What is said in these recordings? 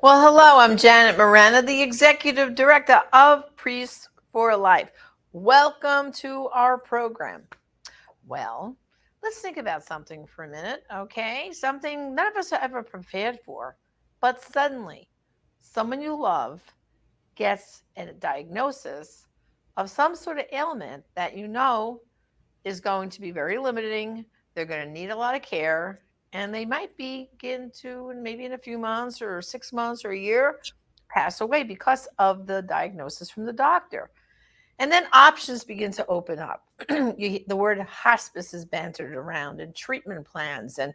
Well, hello, I'm Janet Morana, the Executive Director of Priests for Life. Welcome to our program. Well, let's think about something for a minute, okay? Something none of us are ever prepared for, but suddenly someone you love gets a diagnosis of some sort of ailment that you know is going to be very limiting. They're going to need a lot of care, and they might begin to, maybe in a few months or 6 months or a year, pass away because of the diagnosis from the doctor. And then options begin to open up. The word hospice is bantered around, and treatment plans, and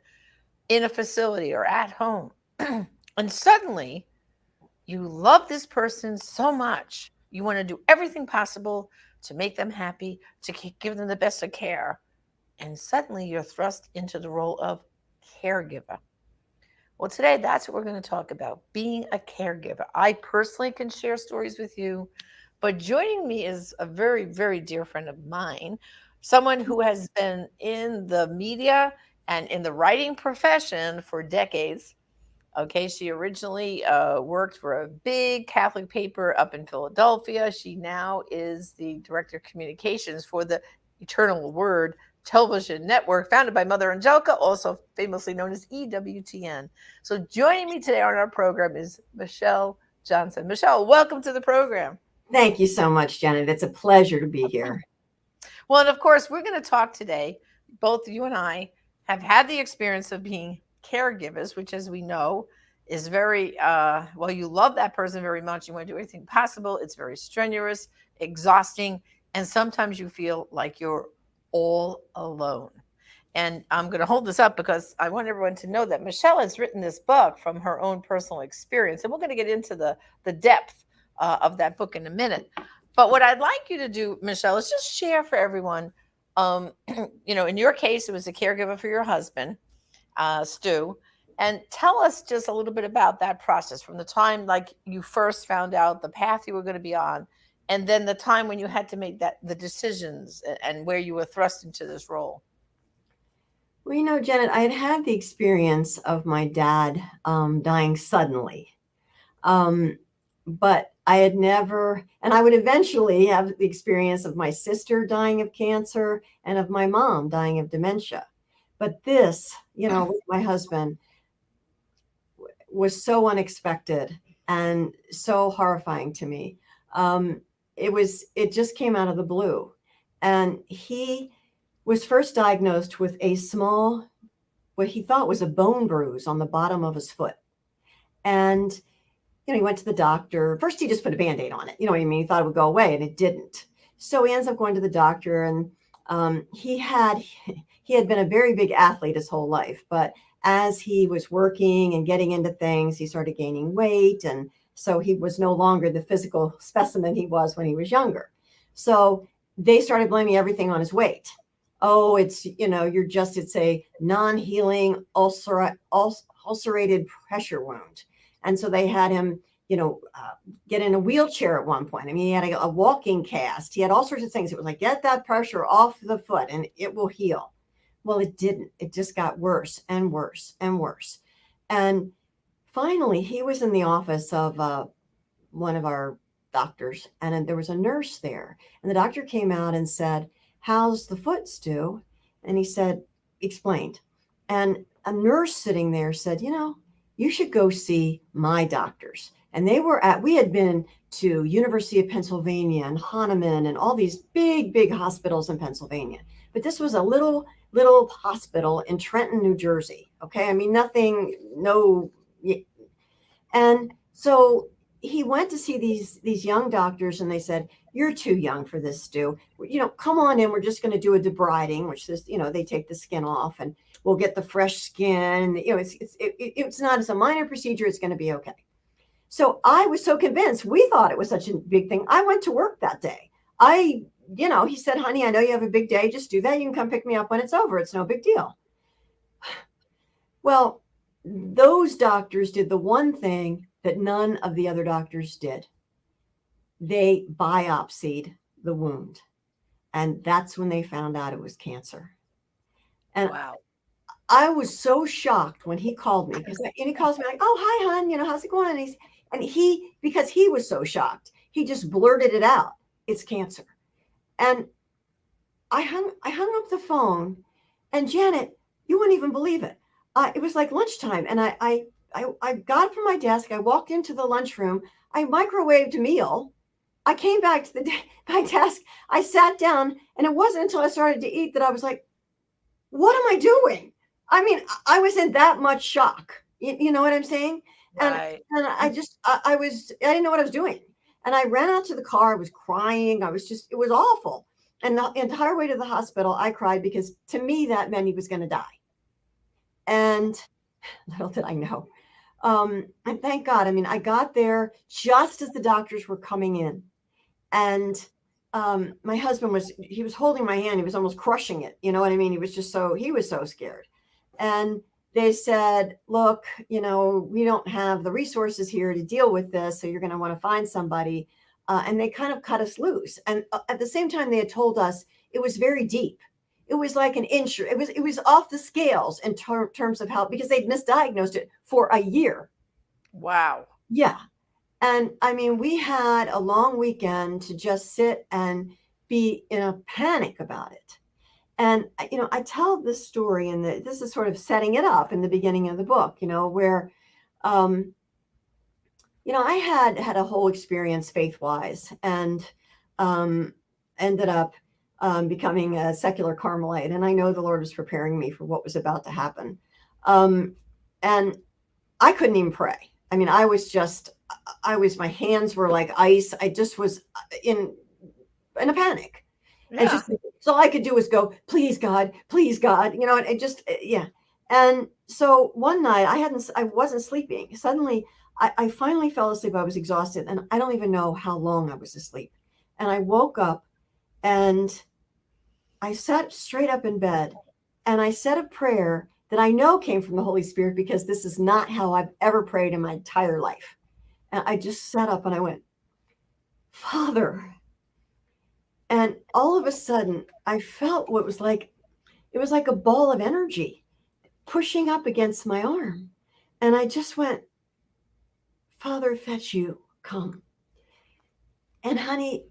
in a facility or at home. And suddenly, you love this person so much. You want to do everything possible to make them happy, to give them the best of care, and suddenly you're thrust into the role of caregiver. Well, today that's what we're going to talk about, being a caregiver. I personally can share stories with you, but joining me is a very, very dear friend of mine, someone who has been in the media and in the writing profession for decades. Okay, she originally worked for a big Catholic paper up in Philadelphia. She now is the director of communications for the Eternal Word television network founded by Mother Angelica, also famously known as EWTN. So joining me today on our program is Michelle Johnson. Michelle, welcome to the program. Thank you so much, Janet. It's a pleasure to be here. Well, and of course, we're going to talk today. Both you and I have had the experience of being caregivers, which, as we know, is very well, you love that person very much. You want to do everything possible. It's very strenuous, exhausting, and sometimes you feel like you're all alone. And I'm going to hold this up because I want everyone to know that Michelle has written this book from her own personal experience. And we're going to get into the depth of that book in a minute. But what I'd like you to do, Michelle, is just share for everyone. Um, in your case, it was a caregiver for your husband, Stu. And tell us just a little bit about that process from the time like you first found out the path you were going to be on, and then the time when you had to make the decisions and where you were thrust into this role. Well, Janet, I had the experience of my dad dying suddenly. But I had never, and I would eventually have the experience of my sister dying of cancer and of my mom dying of dementia. But this, with my husband, was so unexpected and so horrifying to me. It just came out of the blue. And he was first diagnosed with a small, what he thought was a bone bruise on the bottom of his foot. And, he went to the doctor. First, he just put a Band-Aid on it. You know what I mean? He thought it would go away, and it didn't. So he ends up going to the doctor, and he had been a very big athlete his whole life. But as he was working and getting into things, he started gaining weight. And so he was no longer the physical specimen he was when he was younger. So they started blaming everything on his weight. Oh, it's a non-healing ulcerated pressure wound. And so they had him, get in a wheelchair at one point. I mean, he had a walking cast. He had all sorts of things. It was like, get that pressure off the foot and it will heal. Well, it didn't. It just got worse and worse and worse. And finally, he was in the office of one of our doctors, and there was a nurse there. And the doctor came out and said, "How's the foot, Stu?" And he explained. And a nurse sitting there said, "You should go see my doctors." And we had been to University of Pennsylvania and Hahnemann and all these big, big hospitals in Pennsylvania. But this was a little hospital in Trenton, New Jersey. Okay. I mean, nothing, no. And so he went to see these young doctors, and they said, "You're too young for this, Stu. Come on in. We're just going to do a debriding," which is, they take the skin off and we'll get the fresh skin. It's not as a minor procedure. It's going to be okay. So I was so convinced. We thought it was such a big thing. I went to work that day. He said, "Honey, I know you have a big day. Just do that. You can come pick me up when it's over. It's no big deal." Well, those doctors did the one thing that none of the other doctors did. They biopsied the wound. And that's when they found out it was cancer. And Wow. I was so shocked when he called me because he calls me like, "Oh, hi, hon. How's it going?" And because he was so shocked, he just blurted it out. It's cancer. And I hung up the phone, and Janet, you wouldn't even believe it. It was like lunchtime, and I got up from my desk. I walked into the lunchroom. I microwaved a meal. I came back to my desk. I sat down, and it wasn't until I started to eat that I was like, what am I doing? I mean, I was in that much shock. You know what I'm saying? And Right. and I didn't know what I was doing. And I ran out to the car. I was crying. It was awful. And the entire way to the hospital, I cried because to me that meant he was going to die. And little did I know. And thank God. I mean, I got there just as the doctors were coming in. And my husband he was holding my hand. He was almost crushing it. You know what I mean? He was so scared. And they said, look, we don't have the resources here to deal with this. So you're going to want to find somebody. And they kind of cut us loose. And at the same time, they had told us it was very deep. It was like an inch. It was off the scales in terms of how, because they'd misdiagnosed it for a year. Wow. Yeah. And I mean, we had a long weekend to just sit and be in a panic about it. And, I tell this story, and this is sort of setting it up in the beginning of the book, where, I had a whole experience faith-wise, and ended up becoming a secular Carmelite. And I know the Lord was preparing me for what was about to happen. And I couldn't even pray. I mean, my hands were like ice. I just was in a panic. And Yeah. so all I could do was go, please God, and it just, yeah. And so one night I wasn't sleeping. Suddenly I finally fell asleep. I was exhausted, and I don't even know how long I was asleep. And I woke up, and I sat straight up in bed, and I said a prayer that I know came from the Holy Spirit, because this is not how I've ever prayed in my entire life. And I just sat up and I went, Father. And all of a sudden I felt it was like a ball of energy pushing up against my arm. And I just went, Father, if that's you, come. And honey,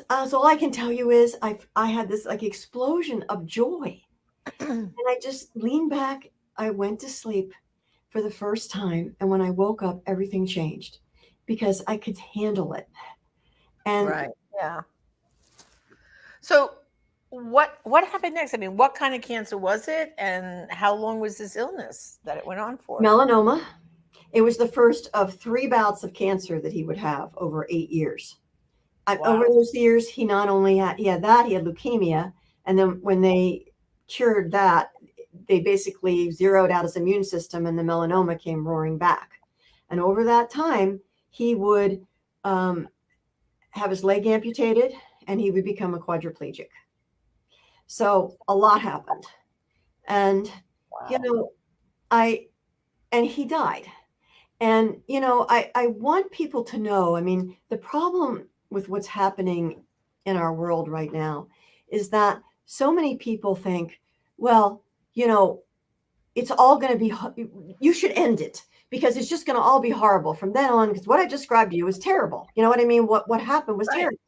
all I can tell you is I had this like explosion of joy. And I just leaned back. I went to sleep for the first time. And when I woke up, everything changed because I could handle it. And Right. Yeah. So what happened next? I mean, what kind of cancer was it, and how long was this illness that it went on for? melanoma, it was the first of 3 bouts of cancer that he would have over 8 years. Over Wow. those years, he not only had that, he had leukemia. And then when they cured that, they basically zeroed out his immune system, and the melanoma came roaring back. And over that time, he would have his leg amputated, and he would become a quadriplegic. So a lot happened. And, Wow. and he died. And, I want people to know, I mean, the problem with what's happening in our world right now is that so many people think, well, it's all going to be, you should end it because it's just going to all be horrible from then on. Because what I described to you was terrible. You know what I mean? What happened was Right. terrible.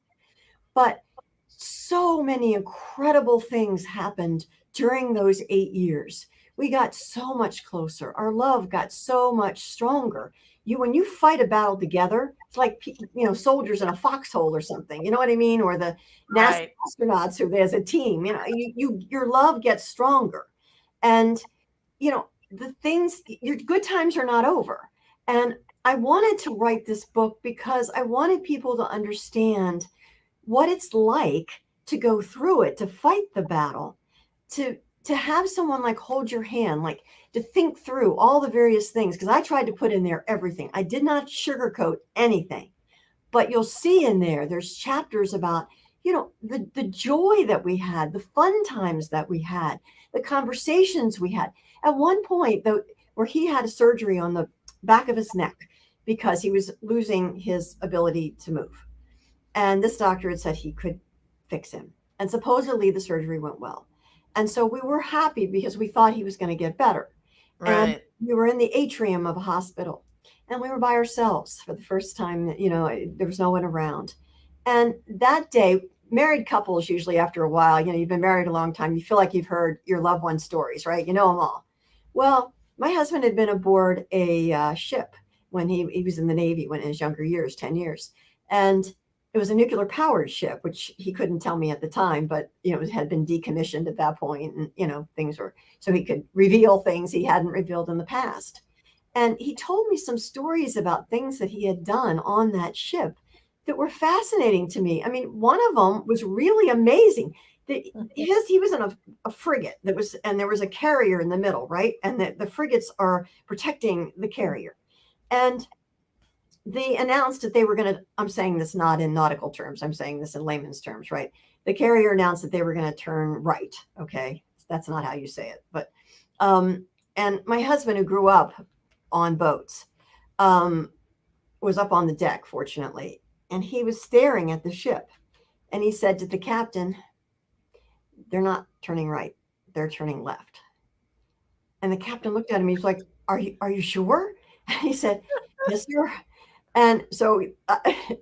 But so many incredible things happened during those 8 years. We got so much closer. Our love got so much stronger. When you fight a battle together, it's like, soldiers in a foxhole or something. You know what I mean? Or the NASA Right. astronauts who there's a team. Your love gets stronger, and the things. Your good times are not over. And I wanted to write this book because I wanted people to understand what it's like to go through it, to fight the battle, to have someone like hold your hand, like to think through all the various things. Because I tried to put in there everything. I did not sugarcoat anything. But you'll see in there's chapters about, the joy that we had, the fun times that we had, the conversations we had. At one point, though, where he had a surgery on the back of his neck because he was losing his ability to move. And this doctor had said he could fix him. And supposedly the surgery went well. And so we were happy because we thought he was going to get better. And Right. we were in the atrium of a hospital, and we were by ourselves for the first time. There was no one around. And that day, married couples usually after a while, you've been married a long time, you feel like you've heard your loved one's stories, right? You know them all. Well, my husband had been aboard a ship when he was in the Navy when in his younger years, 10 years. And it was a nuclear powered ship, which he couldn't tell me at the time, but it had been decommissioned at that point, and things were, so he could reveal things he hadn't revealed in the past. And he told me some stories about things that he had done on that ship that were fascinating to me. I mean, one of them was really amazing. He was in a frigate and there was a carrier in the middle, right? And the frigates are protecting the carrier. And they announced that they were going to, I'm saying this not in nautical terms, I'm saying this in layman's terms, right? The carrier announced that they were going to turn right. Okay. That's not how you say it. But, and my husband, who grew up on boats, was up on the deck, fortunately, and he was staring at the ship. And he said to the captain, "They're not turning right. They're turning left." And the captain looked at him. He was like, are you sure? And he said, "Yes, sir." And so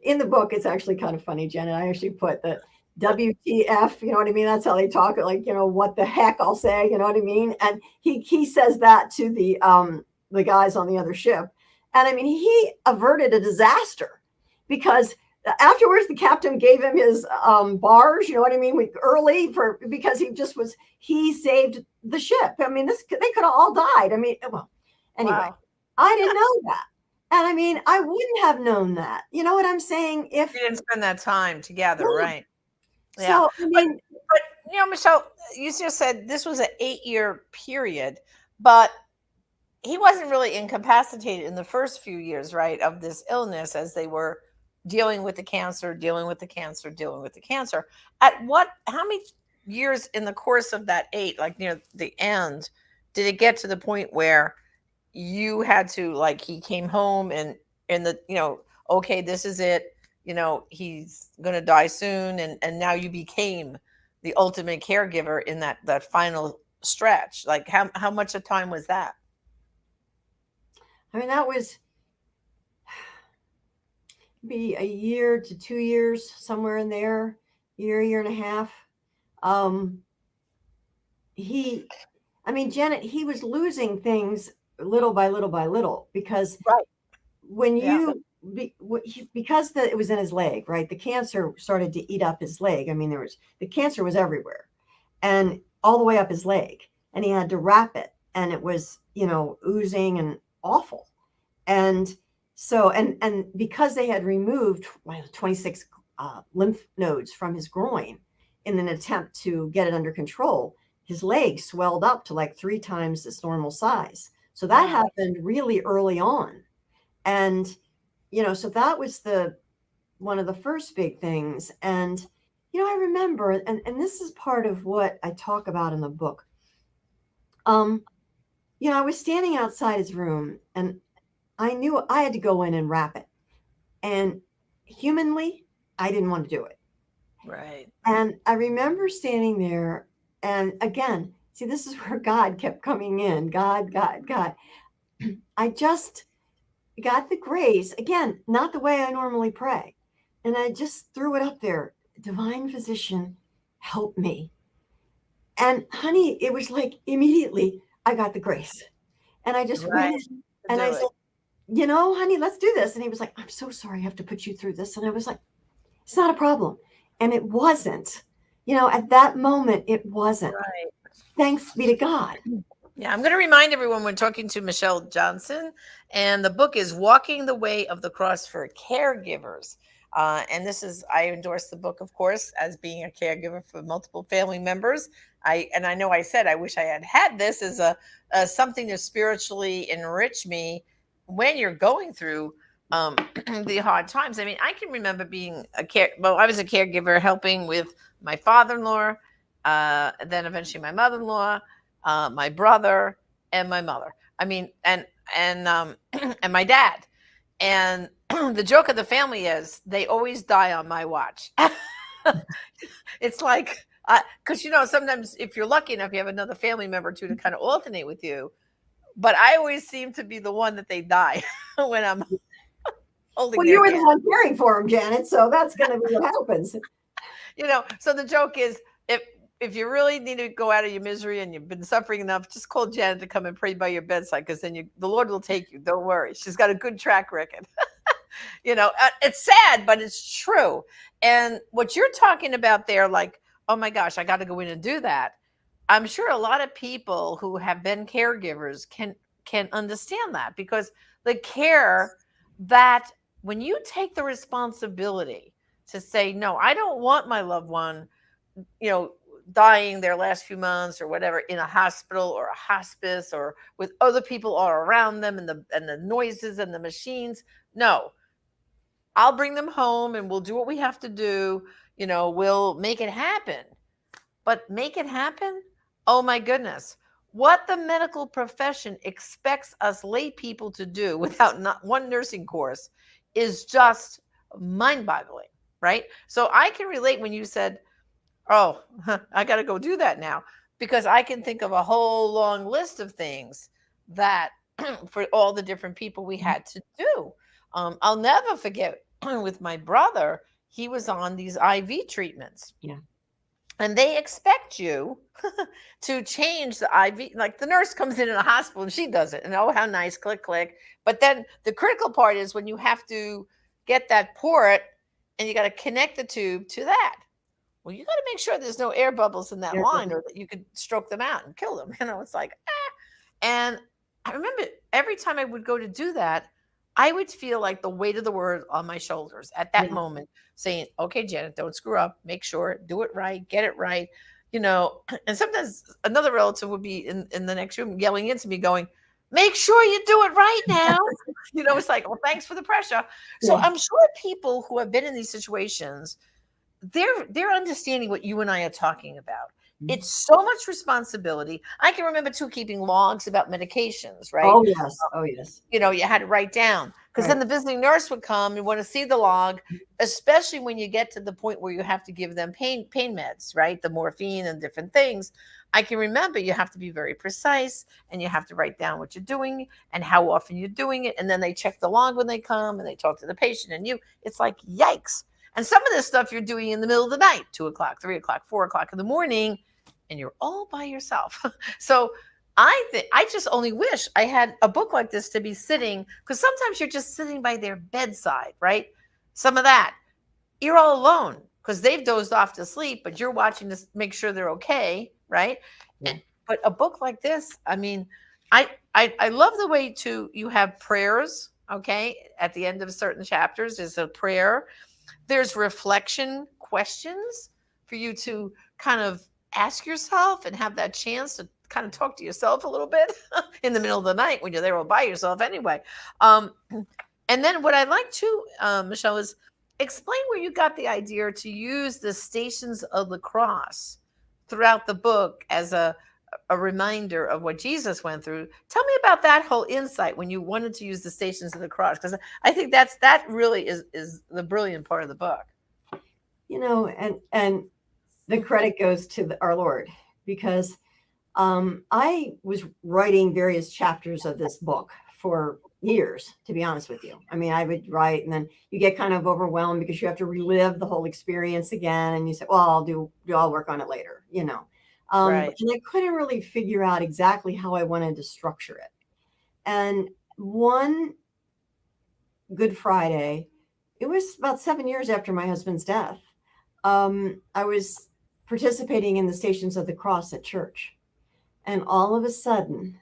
in the book, it's actually kind of funny, Jen. And I actually put the WTF, you know what I mean? That's how they talk, like, what the heck, I'll say, you know what I mean? And he says that to the guys on the other ship. And I mean, he averted a disaster because afterwards the captain gave him his bars, you know what I mean, early because he saved the ship. I mean, they could have all died. I mean, well, anyway, Wow. I didn't know that. And I mean, I wouldn't have known that. You know what I'm saying? You didn't spend that time together, Yeah. right? Yeah. So, I mean, But Michelle, you just said this was an 8-year period, but he wasn't really incapacitated in the first few years, right, of this illness as they were dealing with the cancer, dealing with the cancer, dealing with the cancer. How many years in the course of that 8, like near the end, did it get to the point where you had to, like, he came home and okay, this is it, he's going to die soon, and now you became the ultimate caregiver in that final stretch? Like, how much of time was that? I mean, that was be a year to 2 years, somewhere in there, year and a half. Janet, he was losing things little by little by little because Right. when Yeah. because it was in his leg, right? The cancer started to eat up his leg. I mean, the cancer was everywhere and all the way up his leg, and he had to wrap it, and it was, oozing and awful. And so, and because they had removed 26 lymph nodes from his groin in an attempt to get it under control, his leg swelled up to like 3 times its normal size. So that happened really early on. And, so that was one of the first big things. And, I remember, and this is part of what I talk about in the book. I was standing outside his room, and I knew I had to go in and wrap it. And humanly, I didn't want to do it. Right. And I remember standing there, and again, see, this is where God kept coming in. God. I just got the grace, again, not the way I normally pray. And I just threw it up there. Divine Physician, help me. And honey, it was like immediately I got the grace. And I just went in and I said, honey, let's do this. And he was like, "I'm so sorry I have to put you through this." And I was like, "It's not a problem." And it wasn't. At that moment, it wasn't. Right. Thanks be to God. Yeah, I'm going to remind everyone we're talking to Michelle Johnson, and the book is Walking the Way of the Cross for Caregivers. And I endorse the book, of course, as being a caregiver for multiple family members. I know I said I wish I had this as something to spiritually enrich me when you're going through the hard times. I mean, I can remember being I was a caregiver helping with my father-in-law, then eventually my mother-in-law, my brother, and my mother. I mean, and and my dad. And the joke of the family is they always die on my watch. It's like Because, sometimes if you're lucky enough, you have another family member too to kind of alternate with you. But I always seem to be the one that they die when I'm holding Well, their you were the hand. one caring for him, Janet, so that's going to be what happens. So the joke is, if you really need to go out of your misery and you've been suffering enough, just call Janet to come and pray by your bedside, because then the Lord will take you. Don't worry. She's got a good track record. It's sad, but it's true. And what you're talking about there, like, oh my gosh, I got to go in and do that. I'm sure a lot of people who have been caregivers can understand that, because the care that when you take the responsibility to say, no, I don't want my loved one, dying their last few months or whatever in a hospital or a hospice or with other people all around them, and the noises and the machines. No, I'll bring them home and we'll do what we have to do. We'll make it happen. But make it happen? Oh my goodness. What the medical profession expects us lay people to do without not one nursing course is just mind boggling, right? So I can relate when you said, oh, I got to go do that now, because I can think of a whole long list of things that for all the different people we had to do. I'll never forget with my brother, he was on these IV treatments. Yeah. And they expect you to change the IV. Like, the nurse comes in a hospital and she does it. And oh, how nice, click, click. But then the critical part is when you have to get that port and you got to connect the tube to that. Well, you got to make sure there's no air bubbles in that line, or that you could stroke them out and kill them. It's like, And I remember every time I would go to do that, I would feel like the weight of the world on my shoulders at that moment, saying, okay, Janet, don't screw up, make sure, do it right, get it right. And sometimes another relative would be in the next room yelling into me going, make sure you do it right now. It's like, well, thanks for the pressure. So I'm sure people who have been in these situations, they're understanding what you and I are talking about. It's so much responsibility. I can remember too keeping logs about medications, right? Oh yes. Oh yes. You had to write down, because then the visiting nurse would come and want to see the log, especially when you get to the point where you have to give them pain meds, right? The morphine and different things. I can remember you have to be very precise, and you have to write down what you're doing and how often you're doing it. And then they check the log when they come and they talk to the patient, and it's like, yikes. And some of this stuff you're doing in the middle of the night, 2:00, 3:00, 4:00 in the morning, and you're all by yourself. So I just only wish I had a book like this to be sitting, because sometimes you're just sitting by their bedside, right? Some of that, you're all alone because they've dozed off to sleep, but you're watching to make sure they're okay, right? Yeah. But a book like this, I mean, I love the way you have prayers, okay? At the end of certain chapters is a prayer. There's reflection questions for you to kind of ask yourself and have that chance to kind of talk to yourself a little bit in the middle of the night when you're there all by yourself anyway. And then what I like to, Michelle, is explain where you got the idea to use the Stations of the Cross throughout the book as a reminder of what Jesus went through. Tell me about that whole insight when you wanted to use the Stations of the Cross, because I think that really is the brilliant part of the book. And the credit goes to our Lord, because I was writing various chapters of this book for years, to be honest with you. I mean, I would write and then you get kind of overwhelmed because you have to relive the whole experience again. And you say, well, I'll work on it later, Right. And I couldn't really figure out exactly how I wanted to structure it. And one Good Friday, it was about 7 years after my husband's death. I was participating in the Stations of the Cross at church. And all of a sudden,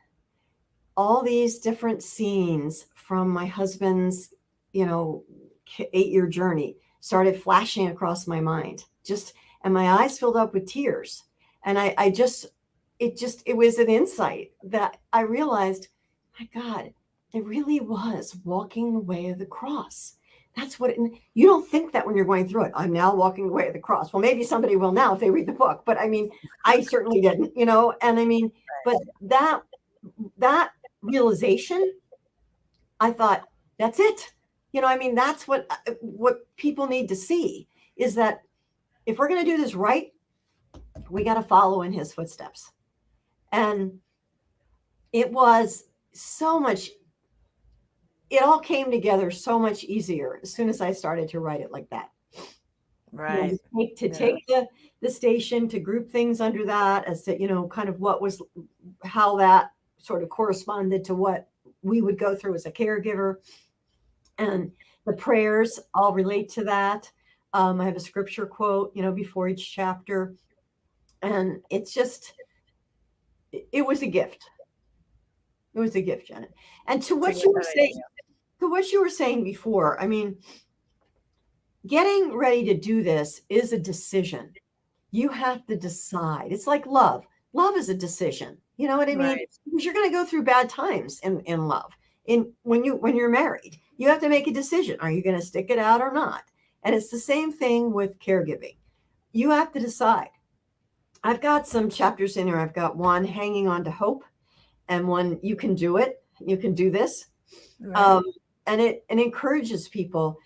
all these different scenes from my husband's, 8-year journey started flashing across my mind. And my eyes filled up with tears. And it was an insight that I realized, my God, it really was walking the way of the cross. That's what you don't think that when you're going through it. I'm now walking the way of the cross. Well, maybe somebody will now if they read the book, but I mean, I certainly didn't, and I mean, but that realization, I thought, that's it. That's what people need to see, is that if we're going to do this right, We got to follow in his footsteps. And it was so much, it all came together so much easier as soon as I started to write it like that. Right. To take the station, to group things under that as to, kind of what was, how that sort of corresponded to what we would go through as a caregiver. And the prayers all relate to that. I have a scripture quote, before each chapter. And it's just, it was a gift. It was a gift, Janet. And to what you were saying before, I mean, getting ready to do this is a decision. You have to decide. It's like love. Love is a decision. You know what I mean? Right. Because you're going to go through bad times in love. When you're married, you have to make a decision. Are you going to stick it out or not? And it's the same thing with caregiving. You have to decide. I've got some chapters in here. I've got one, hanging on to hope, and one, you can do it. You can do this. Right. And it encourages people.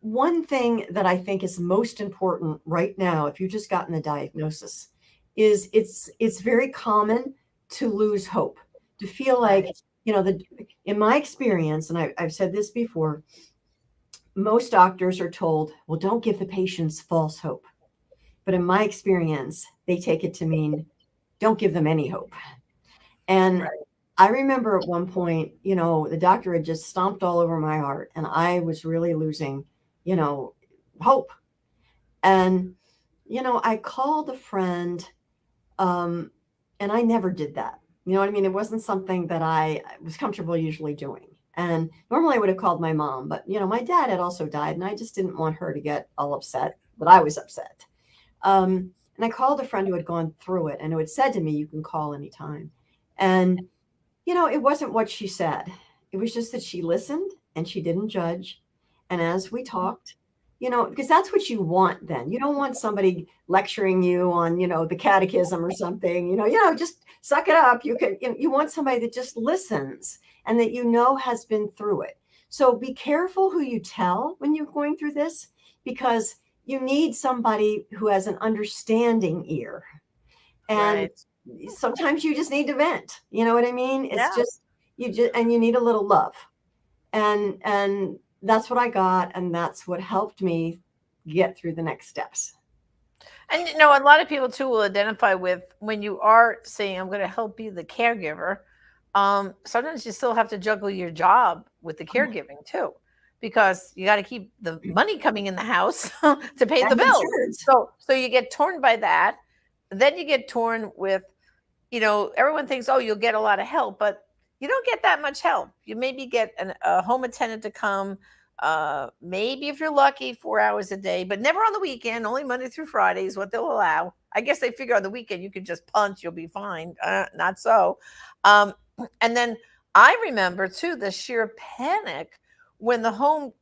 One thing that I think is most important right now, if you've just gotten a diagnosis, is it's very common to lose hope, to feel like, in my experience, and I've said this before, most doctors are told, well, don't give the patients false hope. But in my experience, they take it to mean, don't give them any hope. And Right. I remember at one point, the doctor had just stomped all over my heart, and I was really losing, hope. And, I called a friend, and I never did that. You know what I mean? It wasn't something that I was comfortable usually doing. And normally I would have called my mom, but, my dad had also died, and I just didn't want her to get all upset that I was upset. And I called a friend who had gone through it and who had said to me, you can call anytime. And, it wasn't what she said. It was just that she listened and she didn't judge. And as we talked, because that's what you want then. You don't want somebody lecturing you on, the catechism or something, just suck it up. You want somebody that just listens and that has been through it. So be careful who you tell when you're going through this, because you need somebody who has an understanding ear. And Right. sometimes you just need to vent. You know what I mean? It's Yeah. just, and you need a little love. And that's what I got. And that's what helped me get through the next steps. And a lot of people too will identify with when you are saying, I'm going to help be the caregiver. Sometimes you still have to juggle your job with the caregiving too, because you got to keep the money coming in the house to pay the And bills. insurance. So you get torn by that. Then you get torn with, everyone thinks, oh, you'll get a lot of help, but you don't get that much help. You maybe get a home attendant to come, maybe if you're lucky, 4 hours a day, but never on the weekend. Only Monday through Friday is what they'll allow. I guess they figure on the weekend you can just punch, you'll be fine. Not so. And then I remember too the sheer panic when the home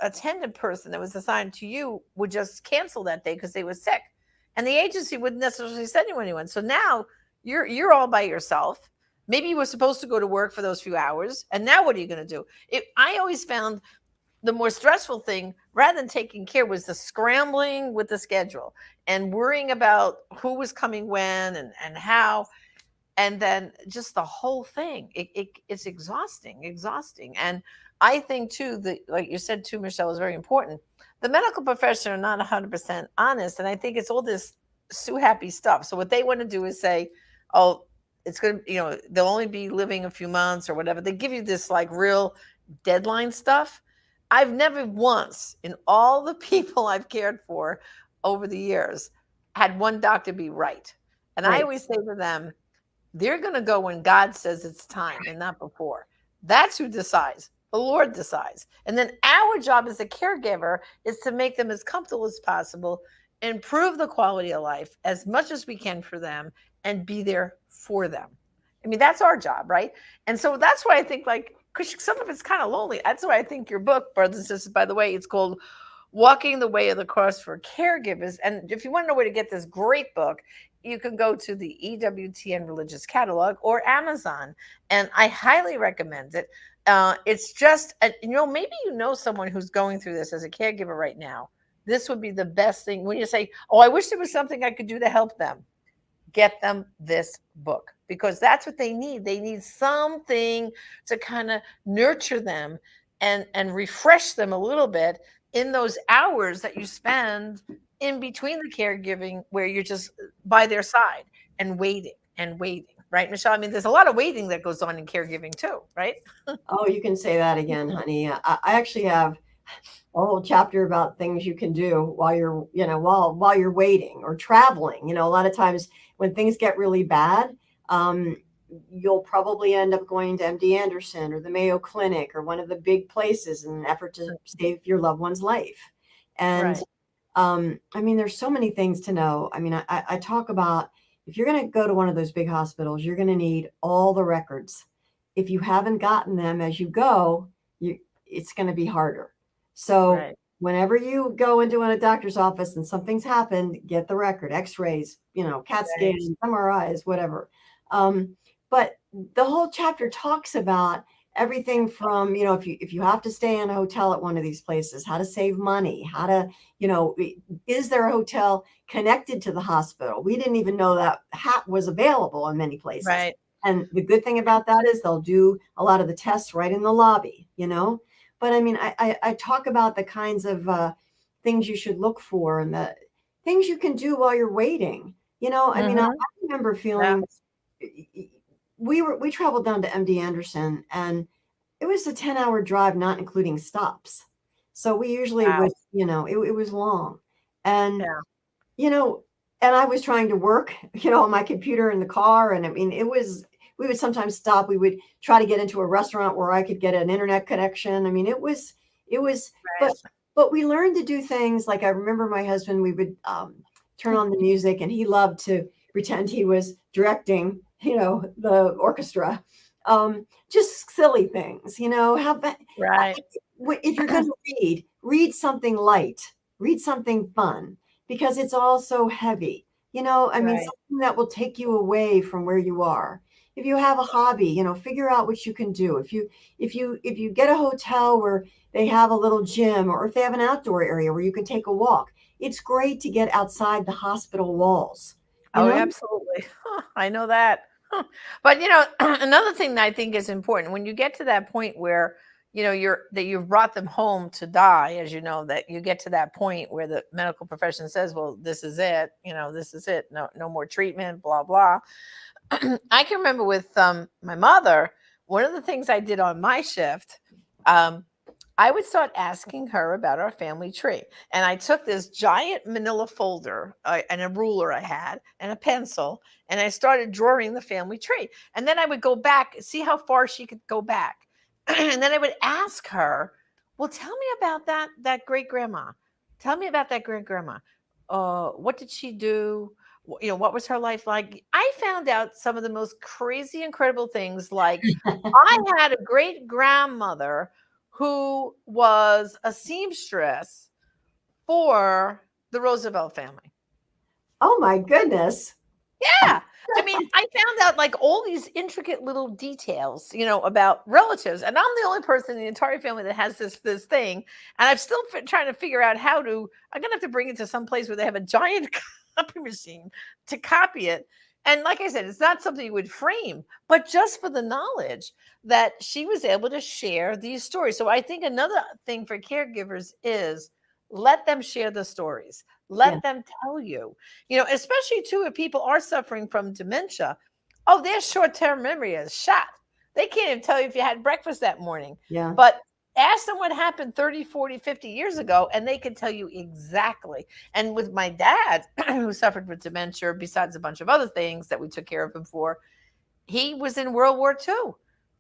attendant person that was assigned to you would just cancel that day because they were sick, and the agency wouldn't necessarily send you anyone. So now you're all by yourself. Maybe you were supposed to go to work for those few hours, and now what are you going to do? I always found the more stressful thing, rather than taking care, was the scrambling with the schedule and worrying about who was coming when and how, and then just the whole thing. It's exhausting. And I think too that, like you said too, Michelle, is very important. The medical profession are not 100% honest, and I think it's all this sue happy stuff. So what they want to do is say, oh, it's going to, they'll only be living a few months or whatever. They give you this like real deadline stuff. I've never once in all the people I've cared for over the years had one doctor be right. And I Right. always say to them, they're going to go when God says it's time and not before. That's who decides. The Lord decides. And then our job as a caregiver is to make them as comfortable as possible, improve the quality of life as much as we can for them, and be there for them. I mean, that's our job, right? And so that's why I think, like, because some of it's kind of lonely. That's why I think your book, brothers and sisters, by the way, it's called Walking the Way of the Cross for Caregivers. And if you want to know where to get this great book, you can go to the EWTN Religious Catalog or Amazon. And I highly recommend it. It's just, maybe someone who's going through this as a caregiver right now. this would be the best thing. When you say, oh, I wish there was something I could do to help them, get them this book, because that's what they need. They need something to kind of nurture them and refresh them a little bit in those hours that you spend in between the caregiving, where you're just by their side and waiting, right, Michelle? I mean, there's a lot of waiting that goes on in caregiving too, right? Oh, you can say that again, honey. I actually have a whole chapter about things you can do while you're, while you're waiting or traveling. A lot of times when things get really bad, you'll probably end up going to MD Anderson or the Mayo Clinic or one of the big places in an effort to save your loved one's life. And Right. I mean, there's so many things to know. I mean, I talk about, if you're going to go to one of those big hospitals, you're going to need all the records. If you haven't gotten them as you go, it's going to be harder. So Right. whenever you go into a doctor's office and something's happened, get the record, x-rays, CAT Right. scans, MRIs, whatever. But the whole chapter talks about everything from, if you have to stay in a hotel at one of these places, how to save money, how to, is there a hotel connected to the hospital? We didn't even know that was available in many places. Right. And the good thing about that is they'll do a lot of the tests right in the lobby, But I mean, I talk about the kinds of things you should look for and the things you can do while you're waiting. I mean, I remember Yeah. feeling, we traveled down to MD Anderson, and it was a 10-hour drive, not including stops. So we usually Wow. would, it was long. And, Yeah. you know, and I was trying to work, on my computer in the car. And I mean, we would sometimes stop. We would try to get into a restaurant where I could get an internet connection. I mean, Right. but we learned to do things like, I remember my husband, we would turn on the music, and he loved to pretend he was directing, the orchestra. Just silly things, Right. if you're going to read something light, read something fun, because it's all so heavy. I mean, Right. something that will take you away from where you are. If you have a hobby, figure out what you can do. If you get a hotel where they have a little gym, or if they have an outdoor area where you can take a walk, it's great to get outside the hospittal walls. Oh, absolutely. I know that. But another thing that I think is important, when you get to that point where you've brought them home to die, as you know, that you get to that point where the medical profession says, well, this is it, this is it, no more treatment, blah blah. I can remember with my mother, one of the things I did on my shift, I would start asking her about our family tree. And I took this giant manila folder and a ruler I had and a pencil, and I started drawing the family tree. And then I would go back, see how far she could go back. And then I would ask her, well, tell me about that great grandma. Tell me about that great grandma. What did she do? What was her life like? I found out some of the most crazy, incredible things. Like, I had a great grandmother who was a seamstress for the Roosevelt family. Oh my goodness. Yeah. I mean, I found out like all these intricate little details, about relatives. And I'm the only person in the entire family that has this thing. And I'm still trying to figure out I'm going to have to bring it to some place where they have a giant copy machine to copy it. And like I said, it's not something you would frame, but just for the knowledge that she was able to share these stories. So I think another thing for caregivers is let them share the stories. Yeah. Let them tell you, especially too, if people are suffering from dementia. Oh, their short-term memory is shot. They can't even tell you if you had breakfast that morning. Yeah. But ask them what happened 30, 40, 50 years ago, and they can tell you exactly. And with my dad, who suffered with dementia, besides a bunch of other things that we took care of him for, he was in World War II.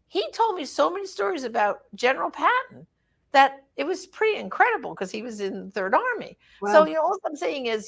He told me so many stories about General Patton that it was pretty incredible, because he was in the Third Army. So, Wow. all I'm saying is,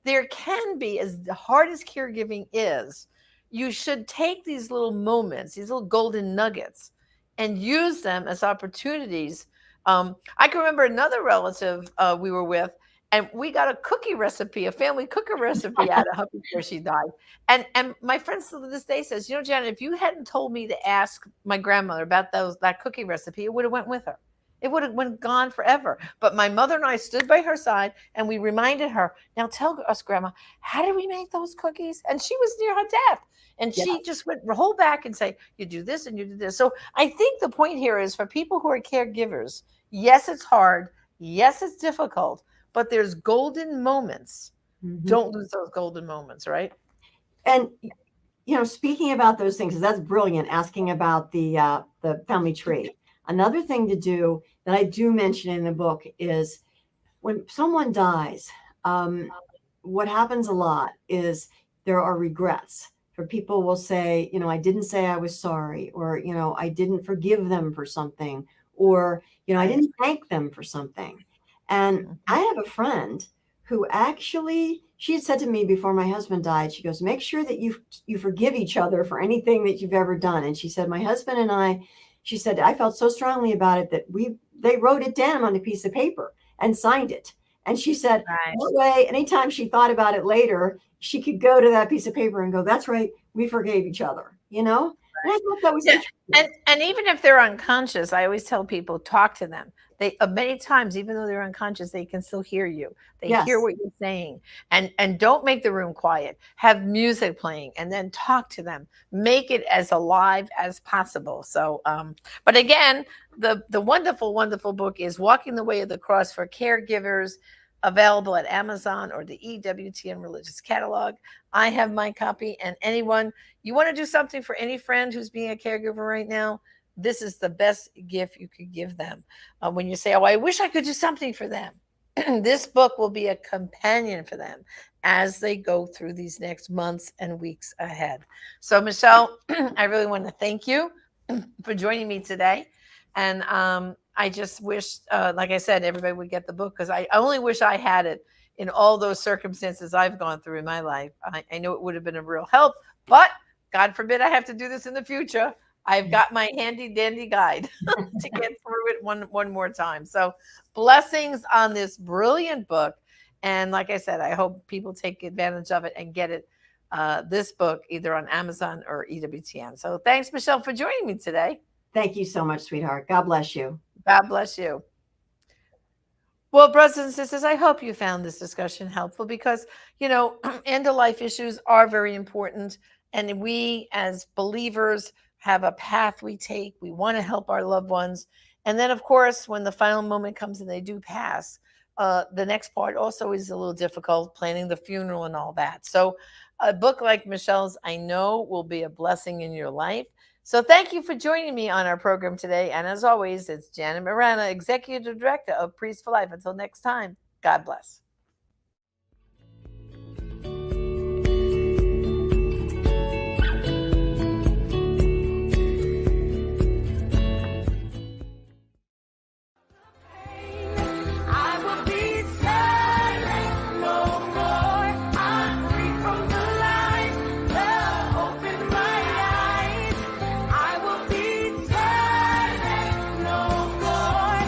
there can be, as hard as caregiving is, you should take these little moments, these little golden nuggets, and use them as opportunities. I can remember another relative we were with, and we got a cookie recipe, a family cookie recipe out of her before she died. And my friend still to this day says, Janet, if you hadn't told me to ask my grandmother about that cookie recipe, it would have went with her. It would have been gone forever. But my mother and I stood by her side and we reminded her, now tell us, Grandma, how did we make those cookies? And she was near her death. And Yeah. she just would hold back and say, you do this and you do this. So I think the point here is for people who are caregivers, yes, it's hard. Yes, it's difficult, but there's golden moments. Mhm. Don't lose those golden moments, right? And speaking about those things, 'cause that's brilliant. Asking about the family tree. Another thing to do that I do mention in the book is when someone dies. What happens a lot is there are regrets. For people will say, I didn't say I was sorry, or I didn't forgive them for something, or I Right. didn't thank them for something. And I Mhm. have a friend who actually, she had said to me before my husband died, she goes, make sure that you forgive each other for anything that you've ever done. And she said, my husband and I, she said, I felt so strongly about it that they wrote it down on a piece of paper and signed it. And she said, Right. that way, anytime she thought about it later, she could go to that piece of paper and go, that's right, we forgave each other. And I thought that was Yeah, interesting. and even if they're unconscious, I always tell people talk to them. They many times, even though they're unconscious, they can still hear you. They hear Yes. what you're saying, and don't make the room quiet. Have music playing, and then talk to them. Make it as alive as possible. So, but again, the wonderful, wonderful book is "Walking the Way of the Cross" for caregivers. Available at Amazon or the EWTN Religious Catalog. I have my copy, and anyone you want to do something for any friend who's being a caregiver right now, this is the best gift you could give them. When you say, oh, I wish I could do something for them, this book will be a companion for them as they go through these next months and weeks ahead. So, Michelle, I really want to thank you for joining me today. And I just wish, like I said, everybody would get the book because I only wish I had it in all those circumstances I've gone through in my life. I know it would have been a real help, but God forbid I have to do this in the future. I've got my handy dandy guide to get through it one more time. So blessings on this brilliant book. And like I said, I hope people take advantage of it and get it this book either on Amazon or EWTN. So thanks, Michelle, for joining me today. Thank you so much, sweetheart. God bless you. God bless you. Well, brothers and sisters, I hope you found this discussion helpful because, end of life issues are very important. And we, as believers, have a path we take. We want to help our loved ones. And then, of course, when the final moment comes and they do pass, the next part also is a little difficult, planning the funeral and all that. So, a book like Michelle's, I know, will be a blessing in your life. So thank you for joining me on our program today. And as always, it's Janet Marana, Executive Director of Priest for Life. Until next time, God bless.